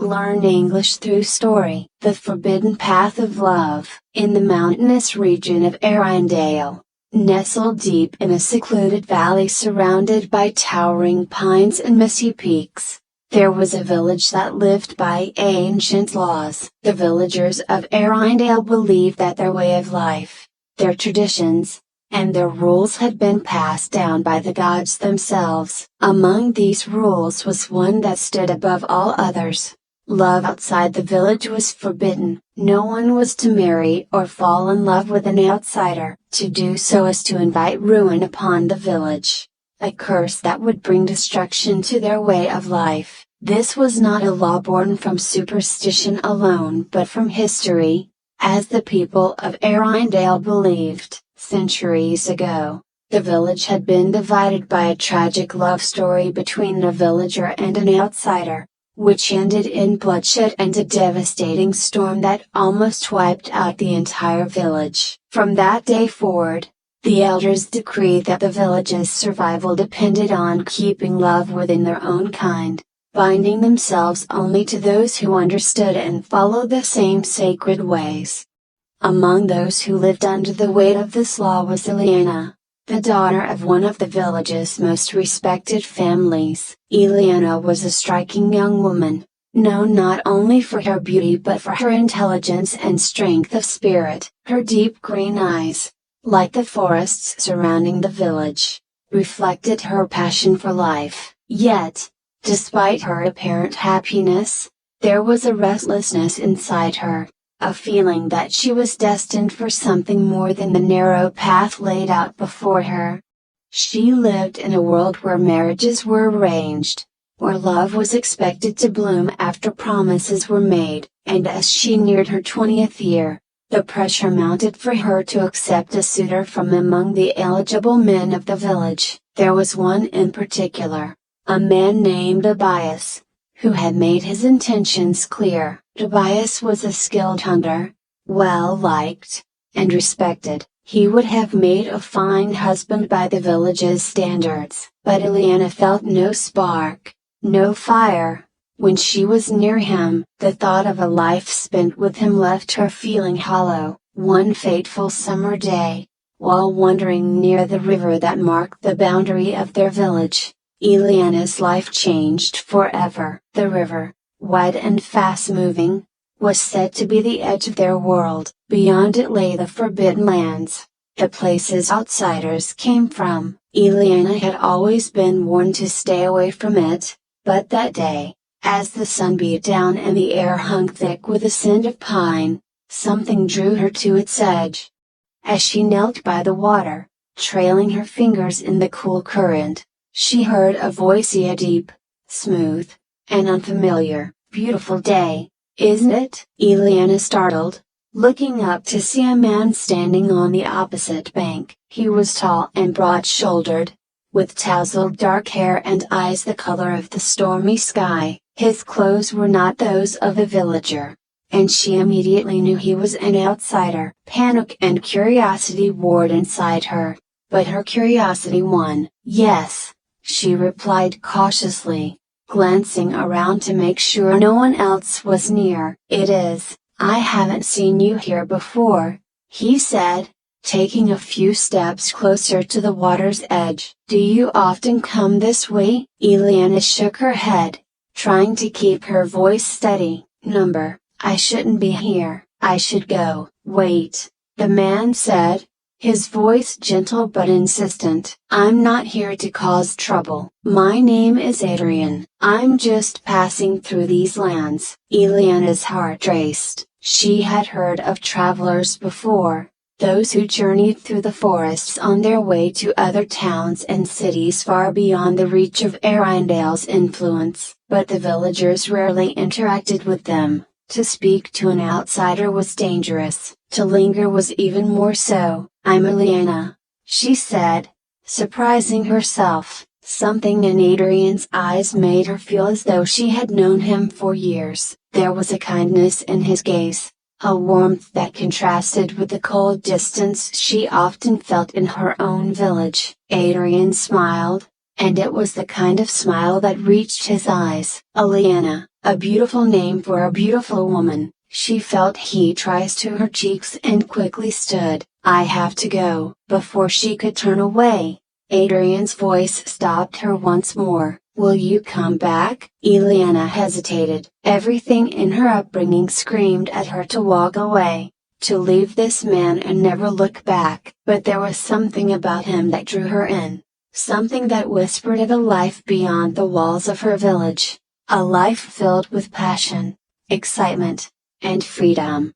learn English through story. The Forbidden Path of Love. In the mountainous region of Arundel, nestled deep in a secluded valley surrounded by towering pines and misty peaks, there was a village that lived by ancient laws. The villagers of Arundel believed that their way of life, their traditions, and their rules had been passed down by the gods themselves. Among these rules was one that stood above all others. Love outside the village was forbidden. No one was to marry or fall in love with an outsider. To do so is to invite ruin upon the village, a curse that would bring destruction to their way of life. This was not a law born from superstition alone but from history, as the people of Arundel believed. Centuries ago, the village had been divided by a tragic love story between a villager and an outsider, which ended in bloodshed and a devastating storm that almost wiped out the entire village. From that day forward, the elders decreed that the village's survival depended on keeping love within their own kind, binding themselves only to those who understood and followed the same sacred ways. Among those who lived under the weight of this law was Ileana, the daughter of one of the village's most respected families. Ileana was a striking young woman, known not only for her beauty but for her intelligence and strength of spirit. Her deep green eyes, like the forests surrounding the village, reflected her passion for life. Yet, despite her apparent happiness, there was a restlessness inside her, a feeling that she was destined for something more than the narrow path laid out before her. She lived in a world where marriages were arranged, where love was expected to bloom after promises were made, and as she neared her 20th year, the pressure mounted for her to accept a suitor from among the eligible men of the village. There was one in particular, a man named Tobias, who had made his intentions clear. Tobias was a skilled hunter, well liked, and respected. He would have made a fine husband by the village's standards. But Ileana felt no spark, no fire, when she was near him. The thought of a life spent with him left her feeling hollow. One fateful summer day, while wandering near the river that marked the boundary of their village, Ileana's life changed forever. The river, wide and fast-moving, was said to be the edge of their world. Beyond it lay the forbidden lands, the places outsiders came from. Ileana had always been warned to stay away from it, but that day, as the sun beat down and the air hung thick with the scent of pine, something drew her to its edge. As she knelt by the water, trailing her fingers in the cool current, she heard a voice, a deep, smooth, and unfamiliar. "Beautiful day, isn't it?" Ileana startled, looking up to see a man standing on the opposite bank. He was tall and broad-shouldered, with tousled dark hair and eyes the color of the stormy sky. His clothes were not those of a villager, and she immediately knew he was an outsider. Panic and curiosity warred inside her, but her curiosity won. "Yes," she replied cautiously, glancing around to make sure no one else was near. "It is. I haven't seen you here before," he said, taking a few steps closer to the water's edge. "Do you often come this way?" Ileana shook her head, trying to keep her voice steady. "I shouldn't be here. I should go." "Wait," the man said, his voice gentle but insistent. "I'm not here to cause trouble. My name is Adrian. I'm just passing through these lands." Ileana's heart raced. She had heard of travelers before, those who journeyed through the forests on their way to other towns and cities far beyond the reach of Arundel's influence. But the villagers rarely interacted with them. To speak to an outsider was dangerous. To linger was even more so. "I'm Ileana," she said, surprising herself. Something in Adrian's eyes made her feel as though she had known him for years. There was a kindness in his gaze, a warmth that contrasted with the cold distance she often felt in her own village. Adrian smiled, and it was the kind of smile that reached his eyes. "Ileana, A beautiful name for a beautiful woman. She felt heat rise to her cheeks and quickly stood. I have to go. Before she could turn away, Adrian's voice stopped her once more. Will you come back? Eliana hesitated. Everything in her upbringing screamed at her to walk away, to leave this man and never look back. But there was something about him that drew her in. Something that whispered of a life beyond the walls of her village. A life filled with passion, excitement, and freedom.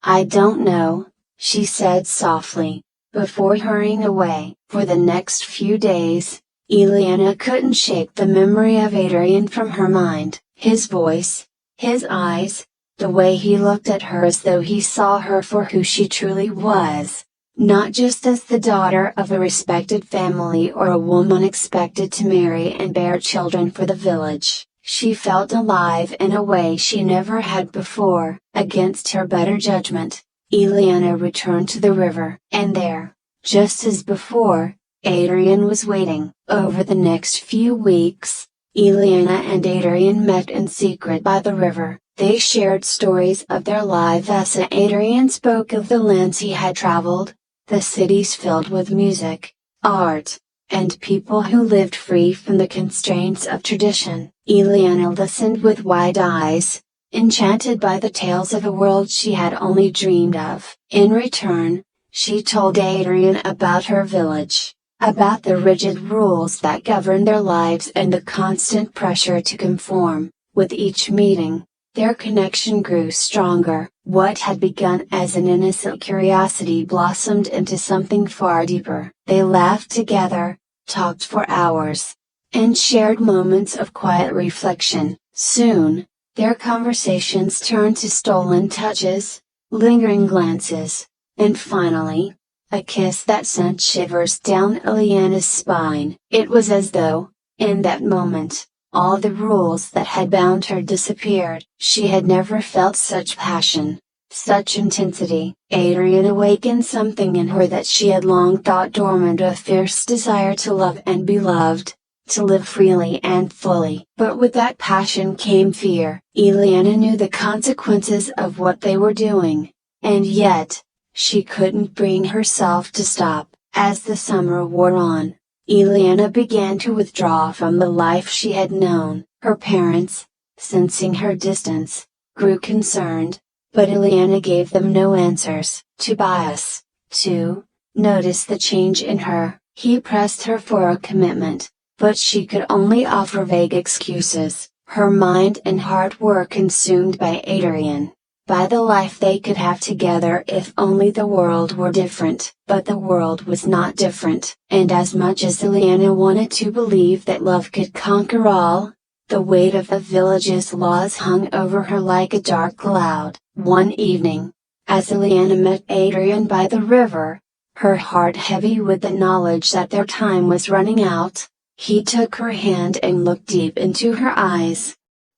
I don't know, she said softly, before hurrying away. For the next few days, Eliana couldn't shake the memory of Adrian from her mind. His voice, his eyes, the way he looked at her as though he saw her for who she truly was. Not just as the daughter of a respected family or a woman expected to marry and bear children for the village. She felt alive in a way she never had before. Against her better judgment, Eliana returned to the river. And there, just as before, Adrian was waiting. Over the next few weeks, Eliana and Adrian met in secret by the river. They shared stories of their lives as Adrian spoke of the lands he had traveled, the cities filled with music, art, and people who lived free from the constraints of tradition. Eliana listened with wide eyes, enchanted by the tales of a world she had only dreamed of. In return, she told Adrian about her village, about the rigid rules that governed their lives and the constant pressure to conform. With each meeting, their connection grew stronger. What had begun as an innocent curiosity blossomed into something far deeper. They laughed together, talked for hours, and shared moments of quiet reflection. Soon, their conversations turned to stolen touches, lingering glances, and finally, a kiss that sent shivers down Eliana's spine. It was as though, in that moment, all the rules that had bound her disappeared. She had never felt such passion, such intensity. Adrian awakened something in her that she had long thought dormant, a fierce desire to love and be loved, to live freely and fully. But with that passion came fear. Eliana knew the consequences of what they were doing, and yet, she couldn't bring herself to stop. As the summer wore on, Eliana began to withdraw from the life she had known. Her parents, sensing her distance, grew concerned, but Eliana gave them no answers. Tobias, too, noticed the change in her. He pressed her for a commitment, but she could only offer vague excuses. Her mind and heart were consumed by Adrian, by the life they could have together if only the world were different. But the world was not different, and as much as Eliana wanted to believe that love could conquer all, the weight of the village's laws hung over her like a dark cloud. One evening, as Eliana met Adrian by the river, her heart heavy with the knowledge that their time was running out, he took her hand and looked deep into her eyes.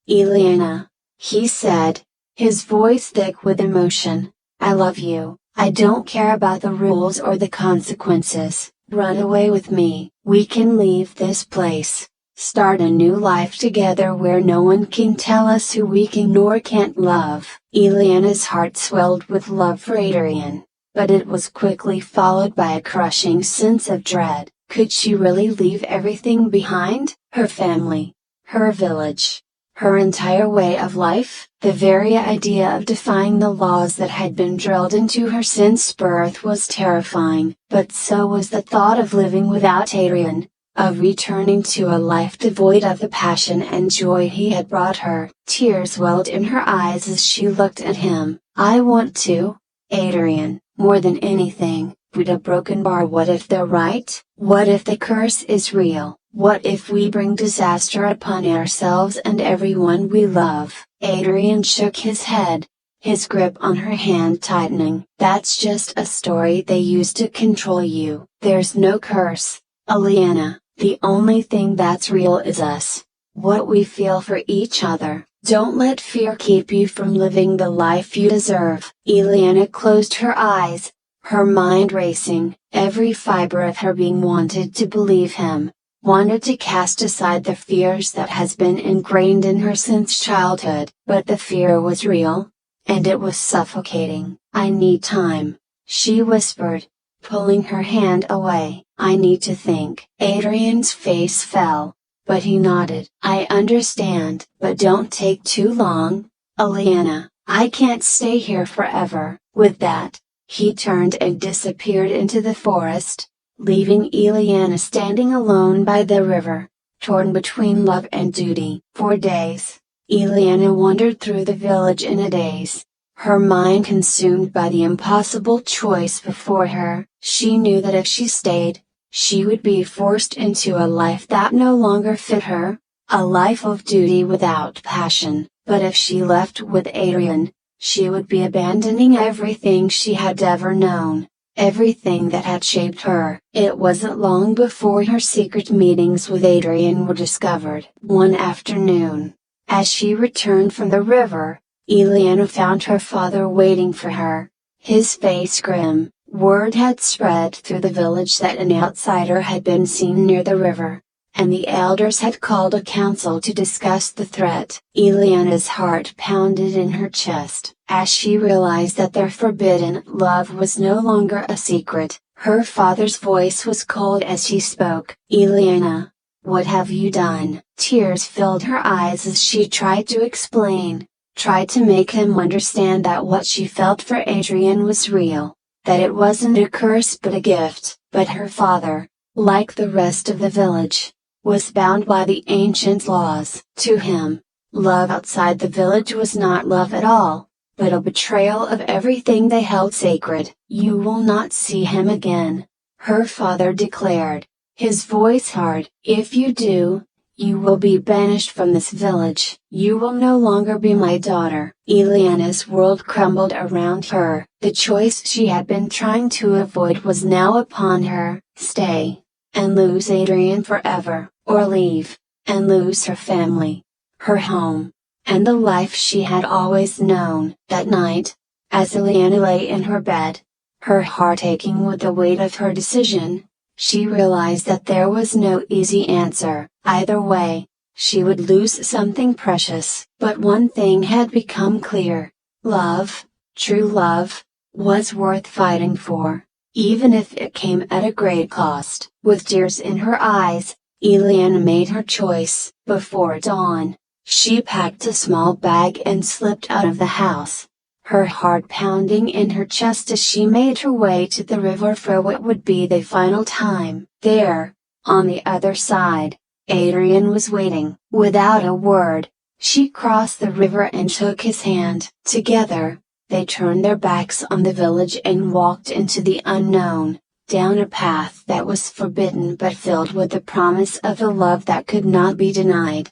"Eliana," he said, his voice thick with emotion, "I love you. I don't care about the rules or the consequences. Run away with me. We can leave this place, start a new life together where no one can tell us who we can or can't love." Eliana's heart swelled with love for Adrian, but it was quickly followed by a crushing sense of dread. Could she really leave everything behind? Her family, her village, her entire way of life? The very idea of defying the laws that had been drilled into her since birth was terrifying, but so was the thought of living without Adrian, of returning to a life devoid of the passion and joy he had brought her. Tears welled in her eyes as she looked at him. "I want to, Adrian, more than anything, but a broken bar. What if they're right? What if the curse is real? What if we bring disaster upon ourselves and everyone we love?" Adrian shook his head, his grip on her hand tightening. "That's just a story they use to control you. There's no curse, Eliana. The only thing that's real is us, what we feel for each other. Don't let fear keep you from living the life you deserve." Eliana closed her eyes, her mind racing. Every fiber of her being wanted to believe him, wanted to cast aside the fears that has been ingrained in her since childhood. But the fear was real, and it was suffocating. "I need time," she whispered, pulling her hand away. "I need to think." Adrian's face fell, but he nodded. "I understand, but don't take too long, Eliana. I can't stay here forever." With that, he turned and disappeared into the forest, leaving Eliana standing alone by the river, torn between love and duty. For days, Eliana wandered through the village in a daze, her mind consumed by the impossible choice before her. She knew that if she stayed, she would be forced into a life that no longer fit her, a life of duty without passion. But if she left with Adrian, she would be abandoning everything she had ever known, everything that had shaped her. It wasn't long before her secret meetings with Adrian were discovered. One afternoon, as she returned from the river, Eliana found her father waiting for her, his face grim. Word had spread through the village that an outsider had been seen near the river, and the elders had called a council to discuss the threat. Eliana's heart pounded in her chest, as she realized that their forbidden love was no longer a secret. Her father's voice was cold as he spoke. "Eliana, what have you done?" Tears filled her eyes as she tried to explain, tried to make him understand that what she felt for Adrian was real, that it wasn't a curse but a gift. But her father, like the rest of the village, was bound by the ancient laws. To him, love outside the village was not love at all, but a betrayal of everything they held sacred. "You will not see him again," her father declared, his voice hard. "If you do, you will be banished from this village. You will no longer be my daughter." Eliana's world crumbled around her. The choice she had been trying to avoid was now upon her. Stay, and lose Adrian forever, or leave, and lose her family, her home, and the life she had always known. That night, as Eliana lay in her bed, her heart aching with the weight of her decision, she realized that there was no easy answer. Either way, she would lose something precious. But one thing had become clear: love, true love, was worth fighting for, even if it came at a great cost. With tears in her eyes, Eliana made her choice. Before dawn, she packed a small bag and slipped out of the house, her heart pounding in her chest as she made her way to the river for what would be the final time. There, on the other side, Adrian was waiting. Without a word, she crossed the river and took his hand. Together, they turned their backs on the village and walked into the unknown, down a path that was forbidden but filled with the promise of a love that could not be denied.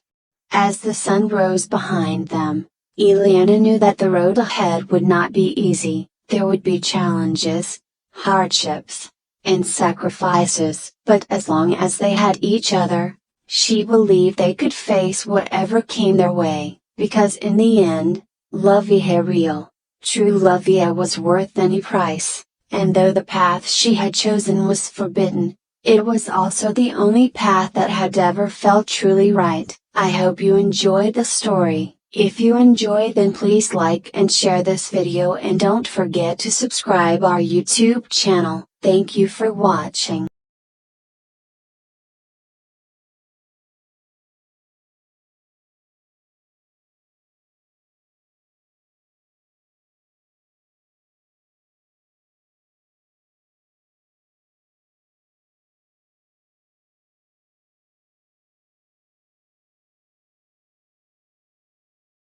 As the sun rose behind them, Eliana knew that the road ahead would not be easy. There would be challenges, hardships, and sacrifices. But as long as they had each other, she believed they could face whatever came their way, because in the end, love is real. True love was worth any price, and though the path she had chosen was forbidden, it was also the only path that had ever felt truly right. I hope you enjoyed the story. If you enjoyed, then please like and share this video, and don't forget to subscribe our YouTube channel. Thank you for watching.